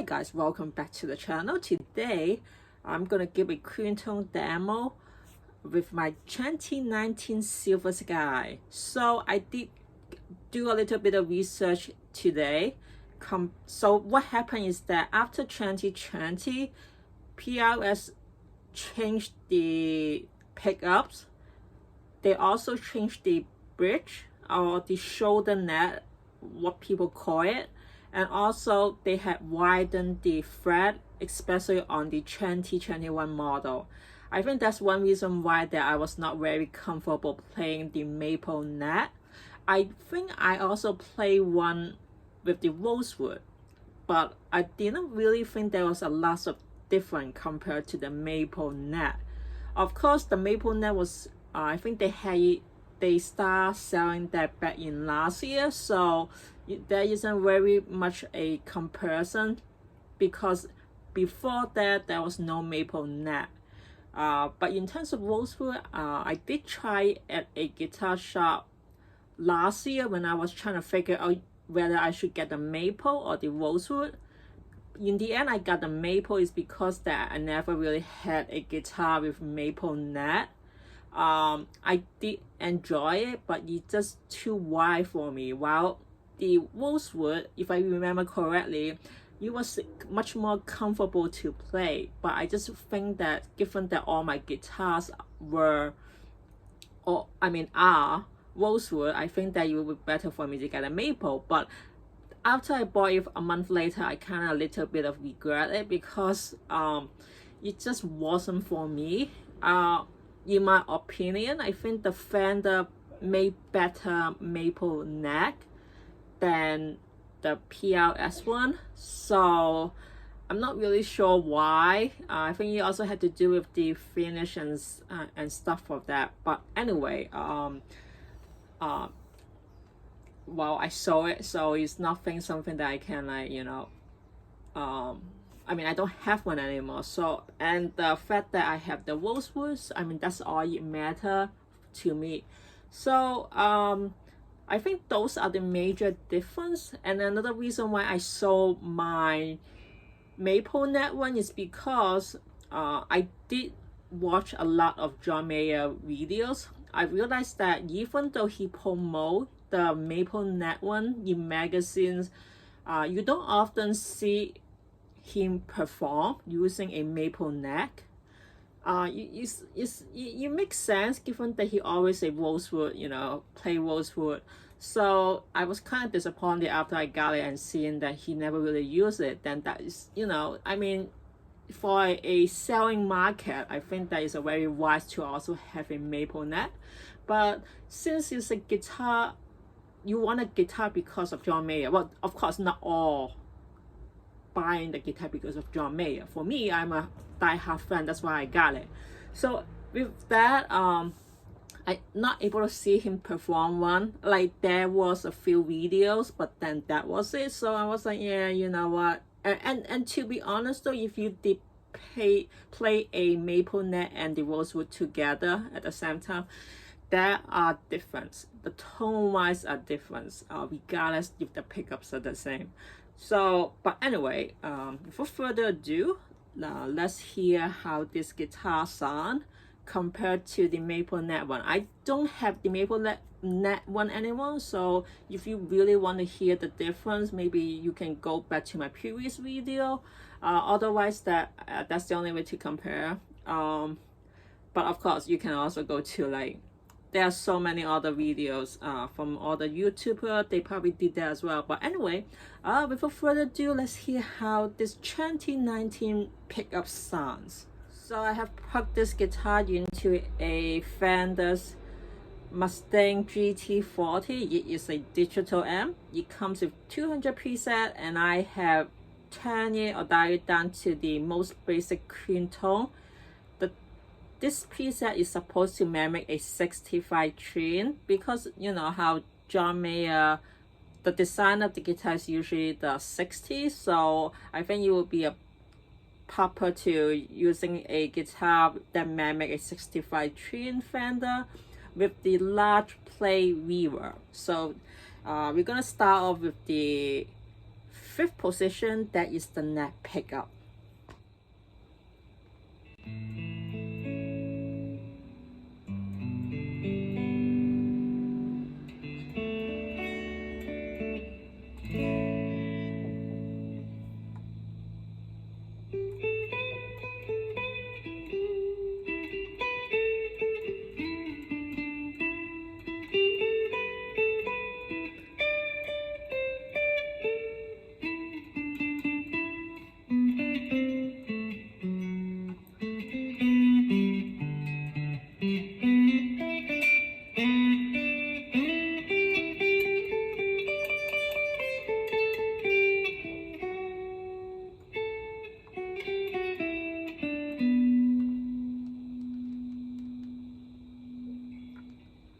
Hi guys, welcome back to the channel. Today I'm gonna give a clean tone demo with my 2019 Silver Sky. So I did do a little bit of research today. So what happened is that after 2020, PRS changed the pickups. They also changed the bridge or the shoulder net, what people call it. And also they had widened the fret, especially on the 2021 model. I think that's one reason why that I was not very comfortable playing the maple net. I think I also played one with the rosewood, but I didn't really think there was a lot of difference compared to the maple net. Of course, the maple net was, I think they start selling that back in last year, so there isn't very much a comparison because before that there was no maple net. But in terms of rosewood, I did try at a guitar shop last year when I was trying to figure out whether I should get the maple or the rosewood. In the end, I got the maple is because that I never really had a guitar with maple net. I did enjoy it, but it's just too wide for me. While the rosewood, if I remember correctly, it was much more comfortable to play. But I just think that given that all my guitars are rosewood, I think that it would be better for me to get a maple. But after I bought it a month later, I kind of a little bit of regret it because it just wasn't for me. In my opinion, I think the Fender made better maple neck than the PRS one. So I'm not really sure why. I think it also had to do with the finish and stuff of that. But anyway, well, I saw it, so it's nothing something that I can I don't have one anymore. So, and the fact that I have the rosewoods, that's all it matter to me. So I think those are the major difference. And another reason why I sold my maple net one is because I did watch a lot of John Mayer videos. I realized that even though he promote the maple net one in magazines, you don't often see him perform using a maple neck. It makes sense given that he always say rosewood, play rosewood. So I was kind of disappointed after I got it and seeing that he never really used it. Then that is, for a selling market, I think that is a very wise to also have a maple neck. But since it's a guitar, you want a guitar because of John Mayer. Well, of course, not all buying the guitar because of John Mayer. For me, I'm a die-hard fan, that's why I got it. So with that, I'm not able to see him perform one. Like there was a few videos, but then that was it. So I was like, yeah, you know what? And to be honest though, if you did play a maple net and the rosewood together at the same time, there are difference. The tone wise are different, regardless if the pickups are the same. So, but anyway, without further ado, let's hear how this guitar sound compared to the maple net one. I don't have the maple net one anymore, so if you really want to hear the difference, maybe you can go back to my previous video. Otherwise, that's the only way to compare. But of course, you can also go to there are so many other videos from other YouTubers. They probably did that as well. But anyway, without further ado, let's hear how this 2019 pickup sounds. So I have plugged this guitar into a Fender's Mustang GT40. It is a digital amp. It comes with 200 preset, and I have turned it or dialed it down to the most basic clean tone. This preset is supposed to mimic a 65 trim because you know how John Mayer, the design of the guitar is usually the 60s. So I think it would be a proper to using a guitar that mimic a 65 trim Fender with the large play reverb. So we're gonna start off with the fifth position, that is the neck pickup.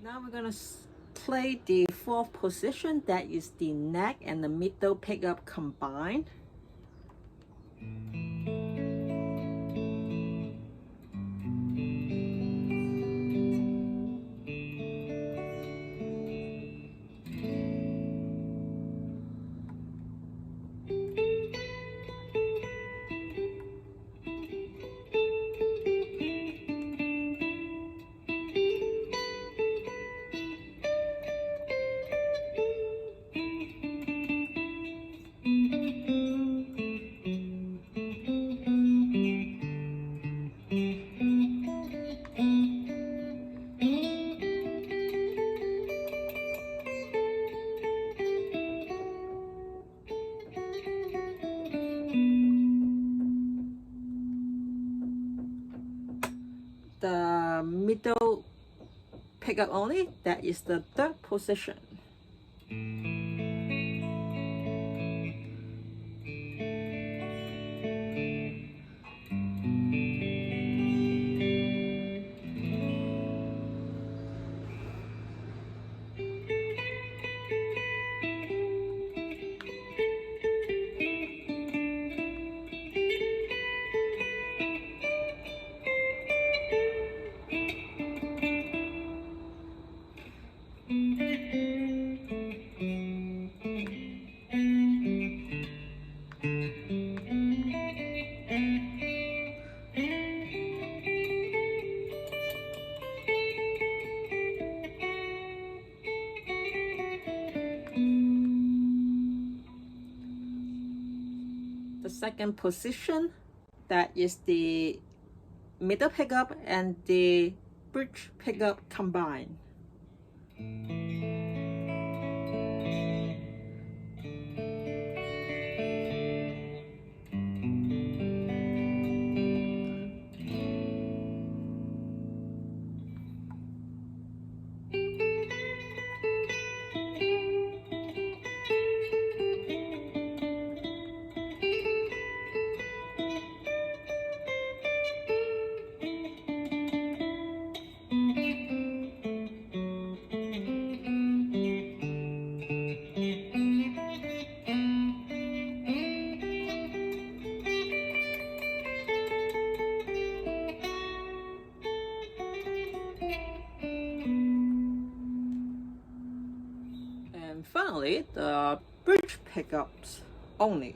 Now we're gonna play the fourth position, that is the neck and the middle pickup combined. The middle pickup only, that is the third position. The second position, that is the middle pickup and the bridge pickup combined. And finally, the bridge pickups only.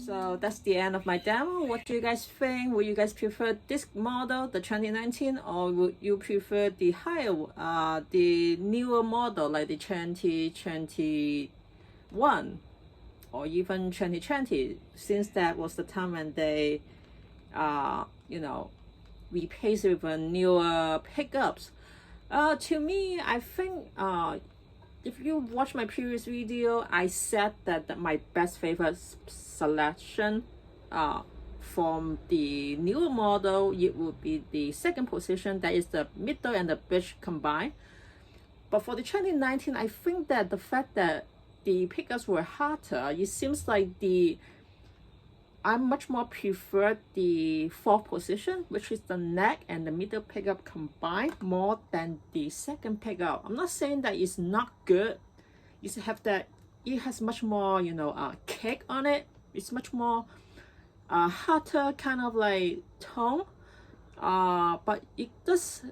So that's the end of my demo. What do you guys think? Would you guys prefer this model, the 2019, or would you prefer the higher, the newer model like the 2021 or even 2020? Since that was the time when they, you know, replaced it with newer pickups. To me, I think if you watch my previous video, I said that my best favorite selection from the newer model, it would be the second position, that is the middle and the bridge combined. But for the 2019, I think that the fact that the pickups were harder, it seems like I much more prefer the fourth position, which is the neck and the middle pickup combined, more than the second pickup. I'm not saying that it's not good. You have that, it has much more, you know, kick on it. It's much more hotter kind of like tone. But it just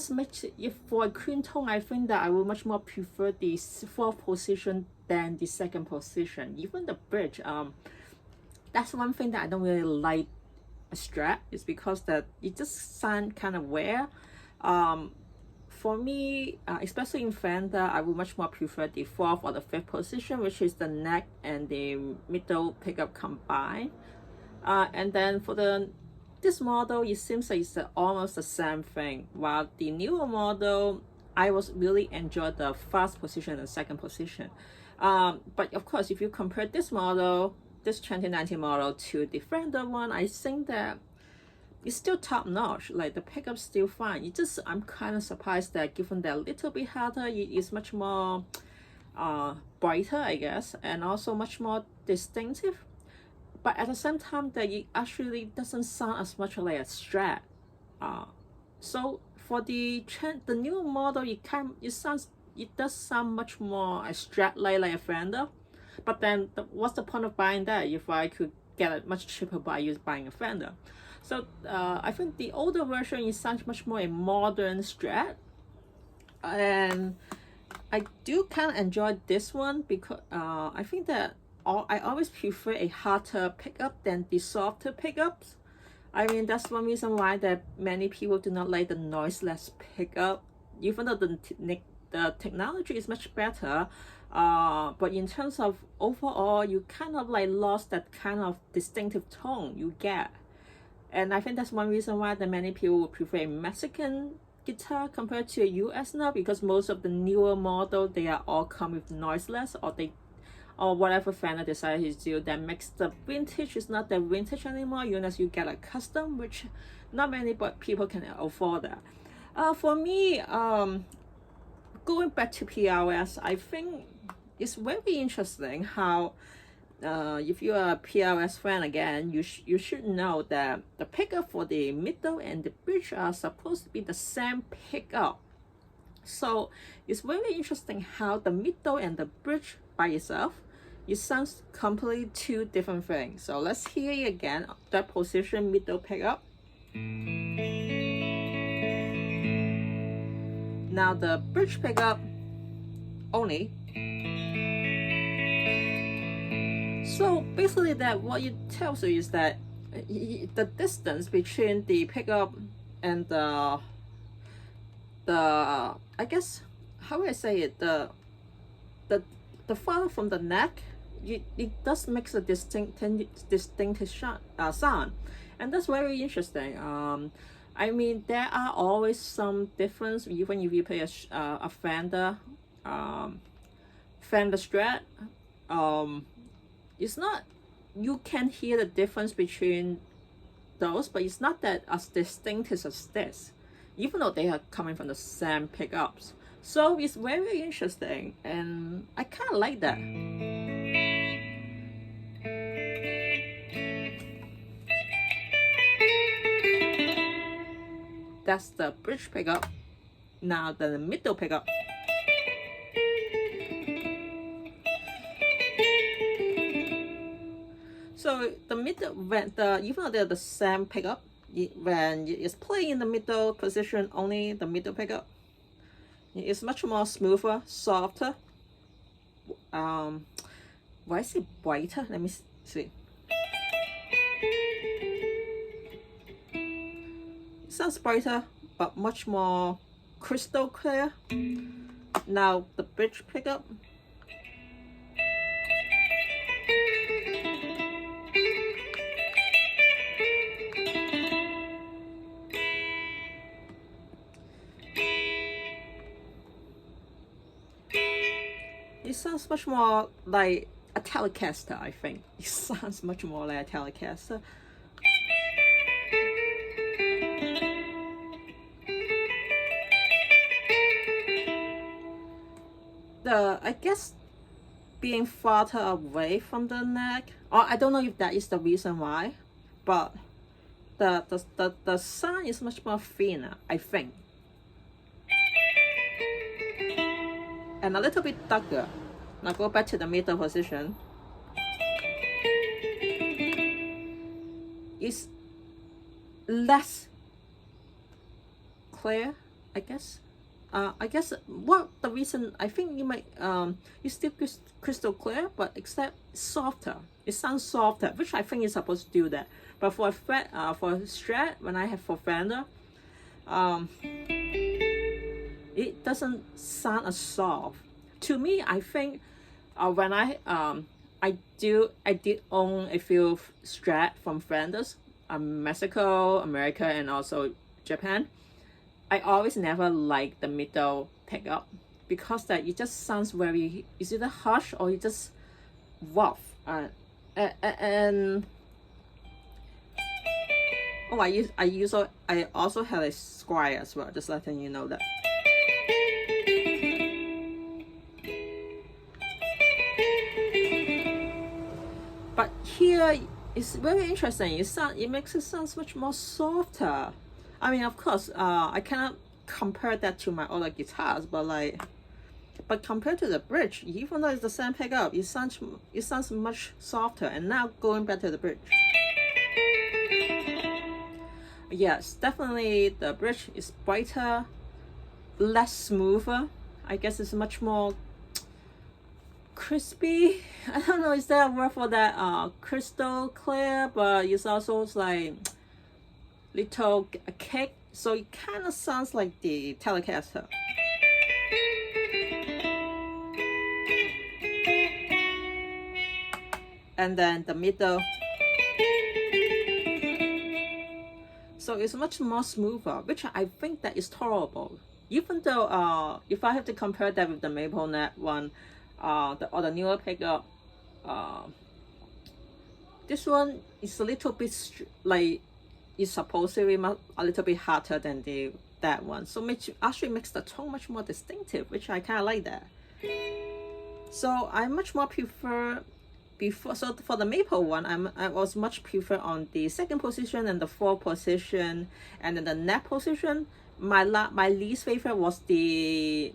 makes it, if for a clean tone, I think that I will much more prefer the fourth position than the second position. Even the bridge, that's one thing that I don't really like a strap, is because that it just sound kind of weird. For me, especially in Fender, I would much more prefer the fourth or the fifth position, which is the neck and the middle pickup combined. And then for this model, it seems like it's almost the same thing. While the newer model, I was really enjoyed the first position and second position. But of course, if you compare this model, this 2019 model, to the Fender one, I think that it's still top notch. Like the pickup's still fine. It just, I'm kind of surprised that given that a little bit harder, it is much more brighter, I guess, and also much more distinctive. But at the same time, that it actually doesn't sound as much like a Strat. So for the new model, it does sound much more a Strat like a Fender. But then what's the point of buying that if I could get it much cheaper by buying a Fender? So I think the older version is sounds much more a modern Strat, and I do kind of enjoy this one because I think that I always prefer a harder pickup than the softer pickups. I mean, that's one reason why that many people do not like the noiseless pickup, even though the technology is much better. But in terms of overall, you kind of like lost that kind of distinctive tone you get. And I think that's one reason why that many people would prefer a Mexican guitar compared to a US now, because most of the newer model, they are all come with noiseless, or whatever Fender decided to do that makes the vintage is not that vintage anymore, unless you get a custom, which not many people can afford that. For me, going back to PRS, I think it's very interesting how if you are a PRS fan again, you should know that the pickup for the middle and the bridge are supposed to be the same pickup. So it's very interesting how the middle and the bridge by itself, it sounds completely two different things. So let's hear it again, that position middle pickup. Now the bridge pickup only. So basically that what it tells you is that the distance between the pickup and the I guess, how would I say it, the farther from the neck, it does make a distinctive sound, and that's very interesting. I mean, there are always some difference even if you play a Fender Strat. It's not, you can hear the difference between those, but it's not that as distinctive as this, even though they are coming from the same pickups. So it's very interesting, and I kind of like that. That's the bridge pickup. Now the middle pickup. So the middle, even though they're the same pickup, when it's playing in the middle position, only the middle pickup, it's much more smoother, softer. Why is it brighter? Let me see. It sounds brighter, but much more crystal clear. Now the bridge pickup. much more like a Telecaster, I think. It sounds much more like a Telecaster. I guess being farther away from the neck, or I don't know if that is the reason why, but the sound is much more thinner, I think. And a little bit darker. Now go back to the middle position. It's less clear, I guess. I guess what the reason, I think you might it's still crystal clear, but except softer. It sounds softer, which I think is supposed to do that. But for a Strat, when I have for Fender, it doesn't sound as soft. To me, I think when I did own a few Strat from Fenders, Mexico, America, and also Japan. I always never like the middle pickup because that it just sounds very, is either harsh or it just rough. And oh, I also have a Squire as well, just letting you know that. But here it's very interesting. It makes it sound much more softer. I mean, of course, I cannot compare that to my other guitars, but compared to the bridge, even though it's the same pickup, it sounds much softer. And now going back to the bridge, yes, definitely the bridge is brighter, less smoother. I guess it's much more crispy. I don't know, is there a word for that? Crystal clear, but it's also like little cake, so it kind of sounds like the Telecaster. And then the middle, so it's much more smoother, which I think that is tolerable. Even though if I have to compare that with the MapleNet one, the newer pickup, this one is a little bit like, is supposed to be a little bit hotter than that one, so actually makes the tone much more distinctive, which I kind of like that. So I much more prefer before. So for the Maple one, I was much prefer on the second position and the fourth position, and then the neck position. My least favorite was the.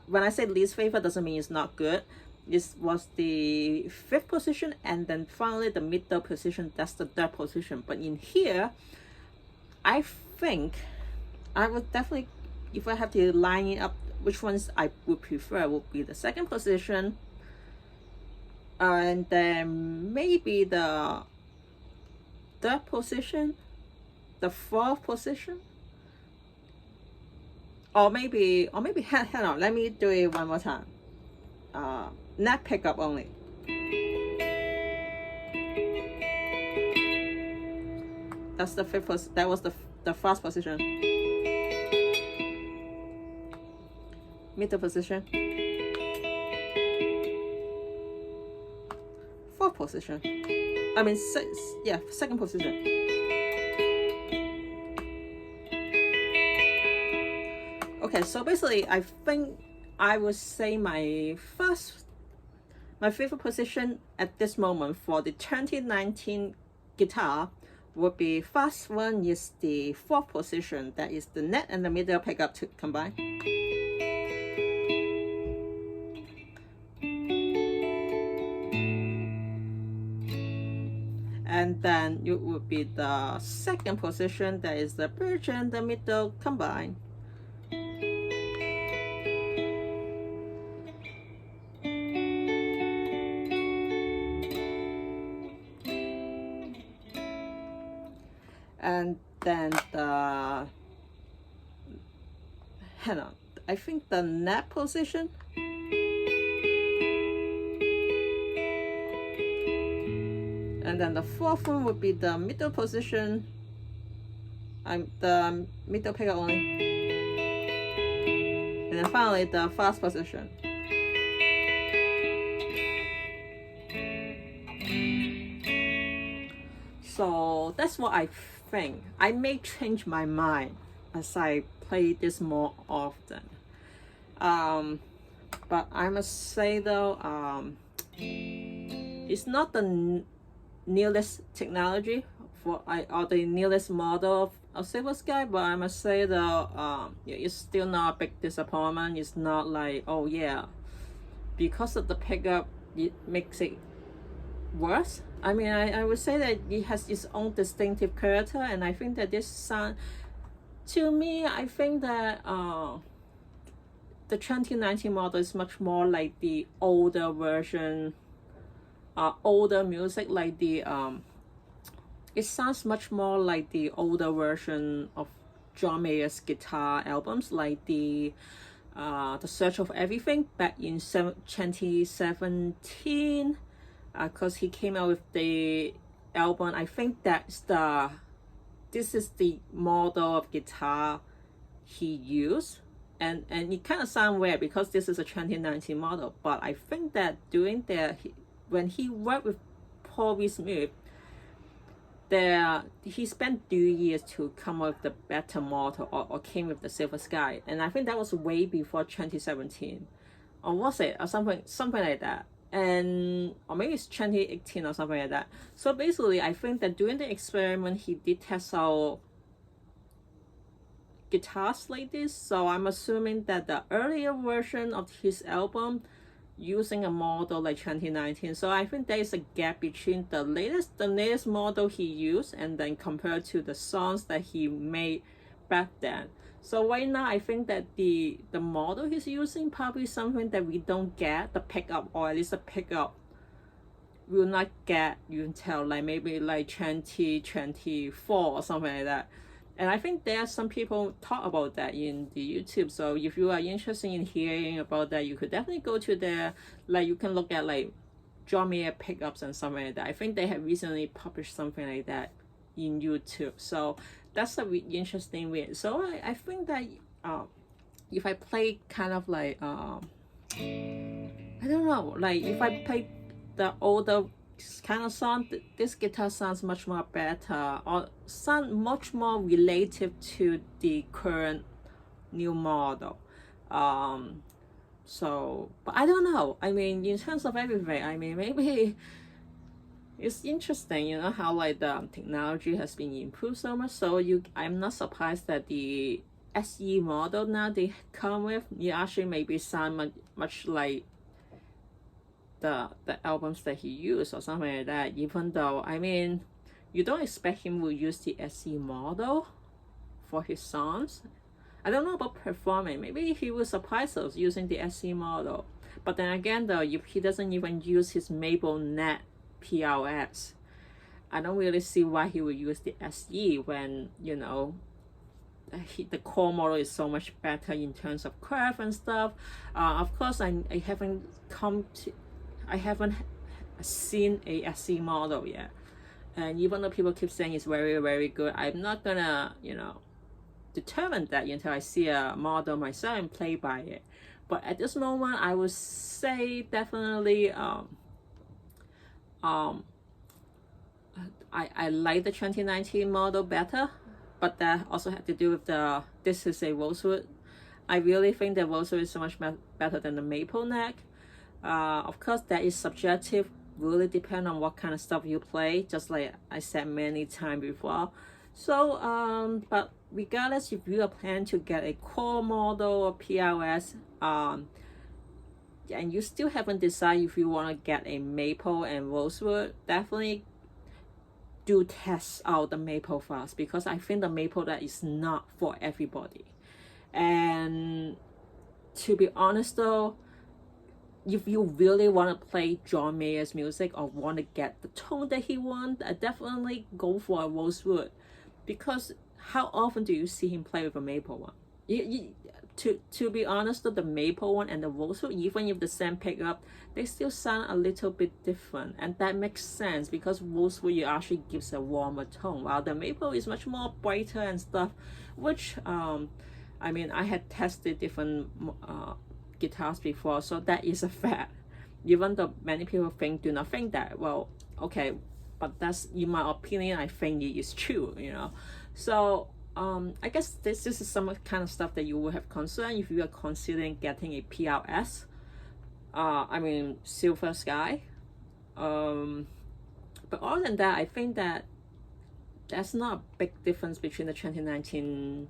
When I say least favorite, doesn't mean it's not good. This was the fifth position, and then finally the middle position, that's the third position. But in here, I think I would definitely, if I have to line it up, which ones I would prefer would be the second position, and then maybe the third position, the fourth position, or maybe hang on, let me do it one more time. Neck pickup only. That's the fifth. That was the first position. Middle position. Fourth position. I mean, second position. Okay, so basically, I think I would say my favorite position at this moment for the 2019 guitar would be, first one is the fourth position, that is the neck and the middle pickup to combine. And then it would be the second position, that is the bridge and the middle combined. And then hang on, I think the neck position, and then the fourth one would be the middle position. The middle pickup only, and then finally the first position. So that's what I think. I may change my mind as I play this more often. But I must say though, it's not the newest technology or the newest model of silversky, but I must say though, it's still not a big disappointment. It's not like, oh yeah, because of the pickup it makes it worse. I mean, I would say that it has its own distinctive character, and I think that this sound, to me, I think that the 2019 model is much more like the older version, older music, like the it sounds much more like the older version of John Mayer's guitar albums, like the Search of Everything back in 2017, because he came out with the album. I think this is the model of guitar he used, and it kind of sounds weird because this is a 2019 model, but I think that doing that, when he worked with Paul V. Smith, he spent 2 years to come up with the better model, or came with the silversky, and I think that was way before 2017, or was it, or something like that, and or maybe it's 2018 or something like that. So basically, I think that during the experiment, he did test out guitars like this. So I'm assuming that the earlier version of his album using a model like 2019. So I think there is a gap between the latest model he used and then compared to the songs that he made back then. So right now, I think that the model he's using probably something that we don't get, the pickup, or at least the pickup will not get until like maybe like 2024 or something like that. And I think there are some people talk about that in the YouTube. So if you are interested in hearing about that, you could definitely go to there. Like you can look at like John Mayer pickups and something like that. I think they have recently published something like that in YouTube. So that's a interesting way. So I think that if I play kind of like I don't know, like if I play the older kind of song, this guitar sounds much more better, or sound much more relative to the current new model. So, but I don't know. I mean, in terms of everything, I mean, maybe it's interesting, you know, how like the technology has been improved so much. So I'm not surprised that the SE model now they come with, you actually maybe sound much like the albums that he used or something like that. Even though, I mean, you don't expect him to use the SE model for his songs. I don't know about performing. Maybe he will surprise us using the SE model. But then again, though, if he doesn't even use his Maple Net PRS, I don't really see why he would use the SE when, you know, the core model is so much better in terms of curve and stuff. Of course, I haven't seen a SE model yet, and even though people keep saying it's very, very good, I'm not gonna, you know, determine that until I see a model myself and play by it. But at this moment, I would say definitely I like the 2019 model better, but that also had to do with this is a rosewood. I really think the rosewood is so much better than the maple neck. Of course, that is subjective, really depend on what kind of stuff you play, just like I said many times before. So but regardless, if you are planning to get a core model or PRS, and you still haven't decided if you want to get a maple and rosewood, definitely do test out the maple first, because I think the maple that is not for everybody. And to be honest though, if you really want to play John Mayer's music or want to get the tone that he wants, I definitely go for a rosewood, because how often do you see him play with a maple one? To be honest, the maple one and the rosewood, even if the same pickup, they still sound a little bit different, and that makes sense because rosewood actually gives a warmer tone, while the maple is much more brighter and stuff. Which I mean, I had tested different guitars before, so that is a fact. Even though many people do not think that, well, okay, but that's in my opinion, I think it is true, you know. So I guess this is some kind of stuff that you will have concern if you are considering getting a PRS, I mean silversky. But other than that, I think that there's not a big difference between the 2019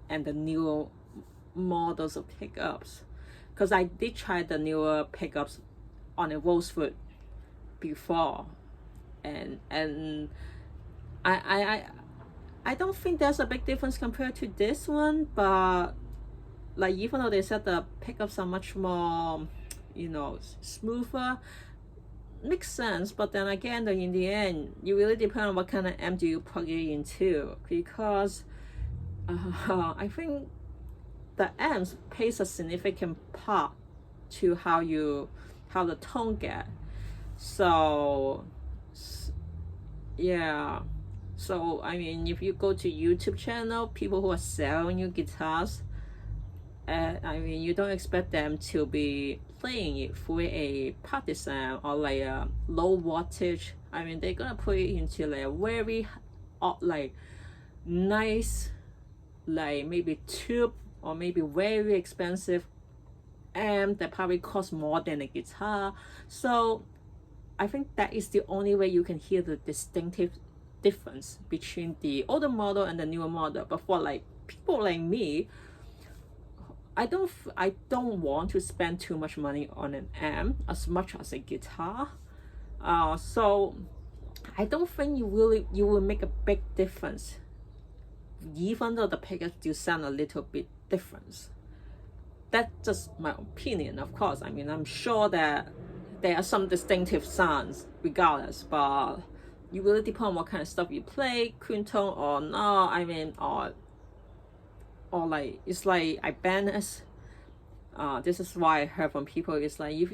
and the newer models of pickups, because I did try the newer pickups on a rosewood before, and I don't think there's a big difference compared to this one. But like, even though they said the pickups are much more, you know, smoother, makes sense. But then again, though, in the end, you really depend on what kind of amp do you plug it into, because I think the amps plays a significant part to how the tone get. So yeah, so I mean, if you go to YouTube channel, people who are selling you guitars, I mean, you don't expect them to be playing it for a partisan or like a low wattage. I mean, they're gonna put it into like a very like nice, like maybe tube or maybe very expensive amp that probably costs more than a guitar. So I think that is the only way you can hear the distinctive difference between the older model and the newer model. But for like people like me, I don't want to spend too much money on an amp as much as a guitar. So I don't think you will make a big difference, even though the pickups do sound a little bit different. That's just my opinion, of course. I mean, I'm sure that there are some distinctive sounds regardless, but you really depend on what kind of stuff you play, clean tone or not. I mean, or like, it's like Ibanez. This is why I heard from people, it's like if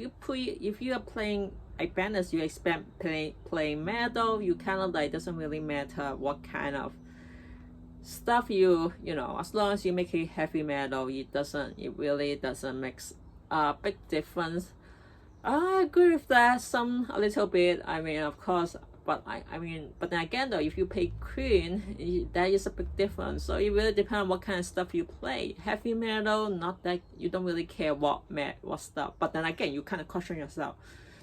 you are playing Ibanez, you expect playing metal, you kind of like, doesn't really matter what kind of stuff you know, as long as you make it heavy metal, it really doesn't make a big difference. I agree with that a little bit. I mean, of course, but I mean, but then again though, if you play clean, that is a big difference. So it really depends on what kind of stuff you play. Heavy metal, not that you don't really care what stuff. But then again, you kind of question yourself: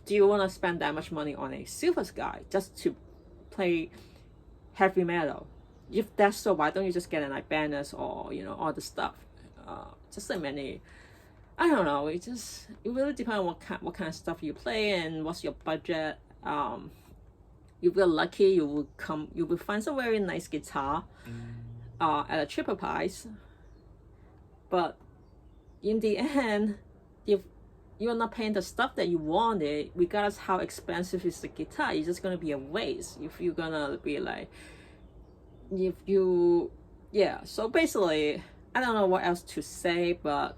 do you want to spend that much money on a silversky just to play heavy metal? If that's so, why don't you just get an Ibanez or, you know, all the stuff? Just so many. I don't know. It really depends on what kind of stuff you play and what's your budget. If you're lucky, you will find some very nice guitar at a cheaper price. But in the end, if you're not paying the stuff that you wanted, regardless how expensive is the guitar, it's just gonna be a waste. If you're gonna be like, so basically, I don't know what else to say, but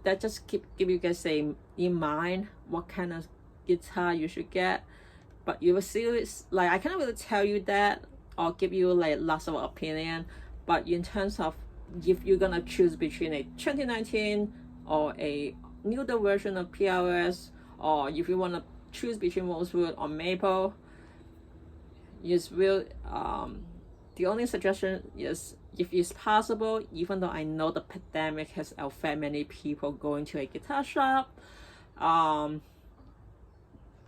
that just give you guys in mind what kind of guitar you should get. But you will see, like, I cannot really tell you that or give you like lots of opinion. But in terms of if you're gonna choose between a 2019 or a newer version of PRS, or if you wanna choose between rosewood or maple, the only suggestion is, if it's possible, even though I know the pandemic has affected many people going to a guitar shop,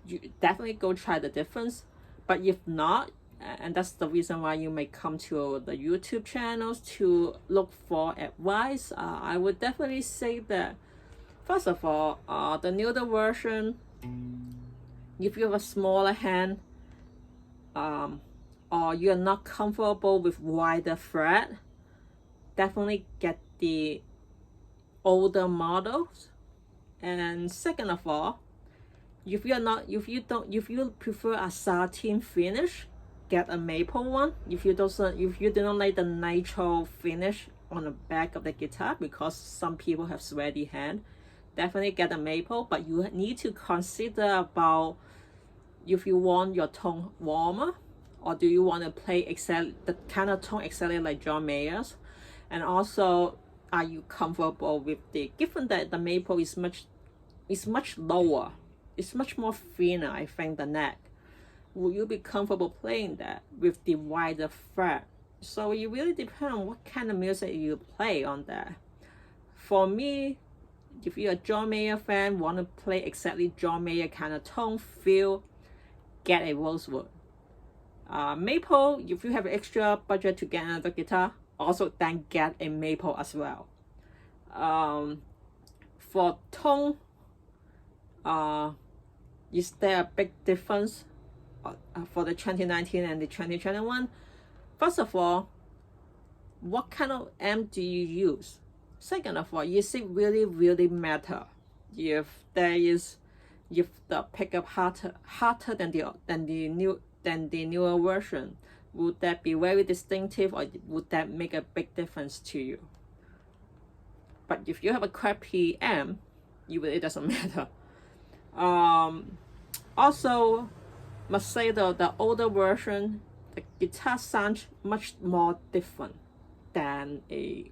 you definitely go try the difference. But if not, and that's the reason why you may come to the YouTube channels to look for advice, I would definitely say that, first of all, the newer version, if you have a smaller hand, or you're not comfortable with wider fret, definitely get the older models. And second of all, if you prefer a satin finish, get a maple one. If you don't like the nitro finish on the back of the guitar, because some people have sweaty hand, definitely get a maple. But you need to consider about if you want your tone warmer, or do you want to play the kind of tone exactly like John Mayer's? And also, are you comfortable with given that the maple is much lower, it's much more thinner, I think, the neck. will you be comfortable playing that with the wider fret? So it really depends on what kind of music you play on that. For me, if you're a John Mayer fan, want to play exactly John Mayer kind of tone, feel, get a rosewood. Maple, if you have extra budget to get another guitar, also then get a maple as well. For tone, is there a big difference for the 2019 and the 2021? First of all, what kind of amp do you use? Second of all, is it really matter if the pickup harder than the newer version? Would that be very distinctive, or would that make a big difference to you? But if you have a crappy amp, it doesn't matter. Also, must say though, the older version, the guitar sounds much more different than a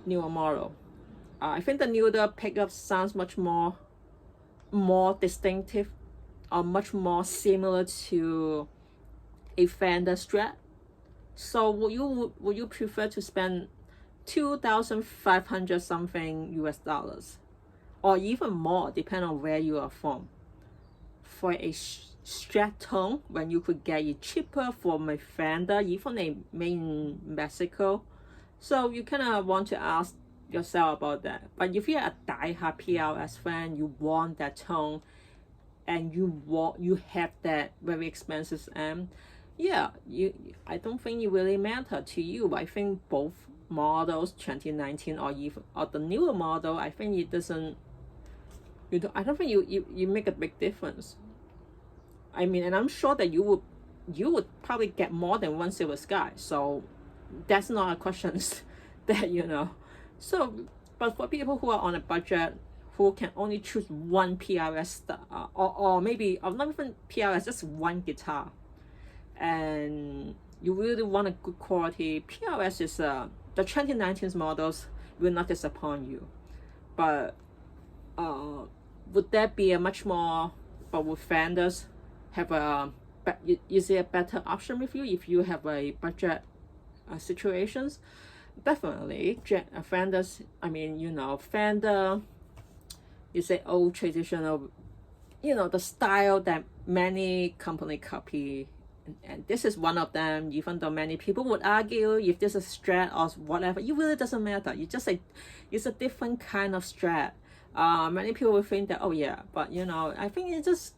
newer model. I think the newer pickup sounds much more distinctive, or much more similar to a Fender Strat. So would you prefer to spend $2,500 something US, or even more, depending on where you are from, for a Strat tone when you could get it cheaper from a Fender, even a made in Mexico? So you kind of want to ask yourself about that. But if you're a die-hard PRS fan, you want that tone, and you have that very expensive amp, yeah, I don't think it really matter to you. I think both models, 2019 or the newer model, I think it doesn't. I don't think you make a big difference. I mean, and I'm sure that you would probably get more than one silversky. So that's not a question that. So, but for people who are on a budget, who can only choose one PRS or maybe not even PRS, just one guitar, and you really want a good quality, PRS is the 2019 models will not disappoint you. But would that be a much more, but would Fenders have is it a better option with you if you have a budget situations? Definitely. Fenders, I mean, Fender is an old traditional, the style that many company copy, and this is one of them. Even though many people would argue if this is Strat or whatever, it really doesn't matter. It's a different kind of Strat. Many people will think that, oh yeah, but I think it's just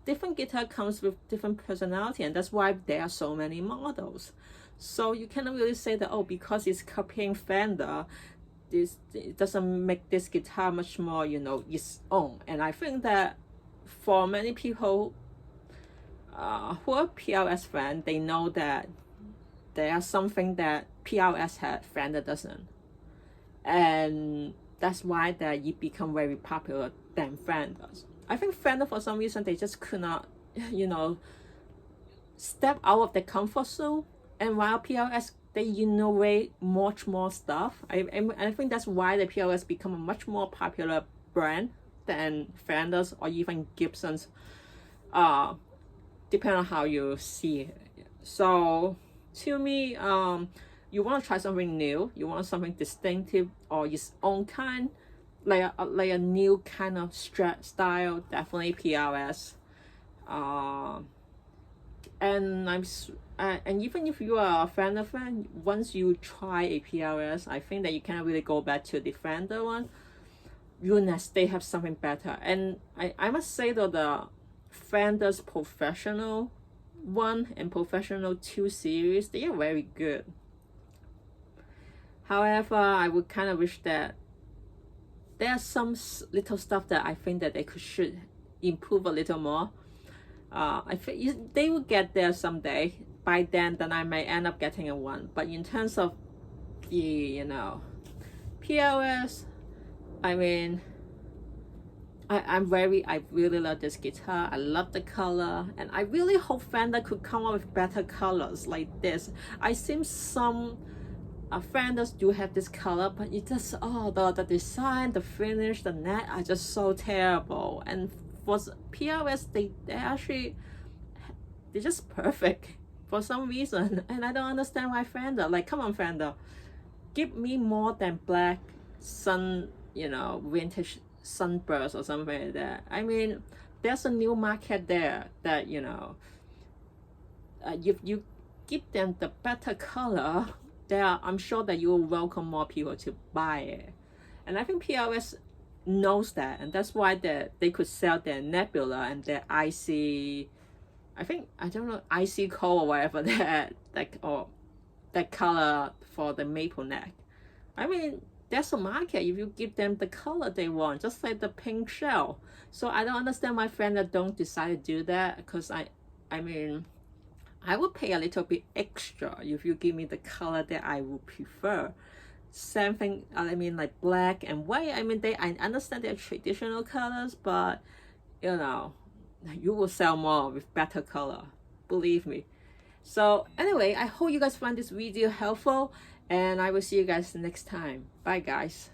different guitar comes with different personality, and that's why there are so many models. So you cannot really say that, oh, because it's copying Fender, it doesn't make this guitar much more, its own. And I think that for many people who are PRS fans, they know that there are something that PRS had, Fender doesn't. And that's why that it become very popular than Fenders. I think Fender, for some reason, they just could not, step out of the comfort zone. And while PRS, they innovate much more stuff. I think that's why the PRS become a much more popular brand than Fenders or even Gibsons, depending on how you see it. So to me, you want to try something new, you want something distinctive or its own kind, like a new kind of Strat style, definitely PRS. And even if you are a Fender fan, once you try a PRS, I think that you can't really go back to the Fender one, unless they have something better. And I must say though, the Fender's Professional 1 and Professional 2 series, they are very good. However, I would kind of wish that there are some little stuff that I think that they should improve a little more. I think they will get there someday. By then I might end up getting a one. But in terms of the PRS, I mean, I really love this guitar. I love the color, and I really hope Fender could come up with better colors like this. I see some Fenders do have this color, but it just the design, the finish, the neck are just so terrible. And for PRS, they actually, they're just perfect for some reason. And I don't understand why Fender, like, come on Fender, give me more than black sun, you know, vintage sunburst or something like that. I mean, there's a new market there that, you know, if you give them the better color, I'm sure that you will welcome more people to buy it. And I think PRS knows that, and that's why they could sell their Nebula and their IC, I think, I don't know, IC Coal or whatever that, like, or that color for the maple neck. I mean, there's a market if you give them the color they want, just like the pink shell. So I don't understand why Fender don't decide to do that, because I mean, I would pay a little bit extra if you give me the color that I would prefer. Same thing, I mean, like black and white. I mean, I understand they're traditional colors, but you know, you will sell more with better color, believe me. So anyway, I hope you guys find this video helpful, and I will see you guys next time. Bye guys.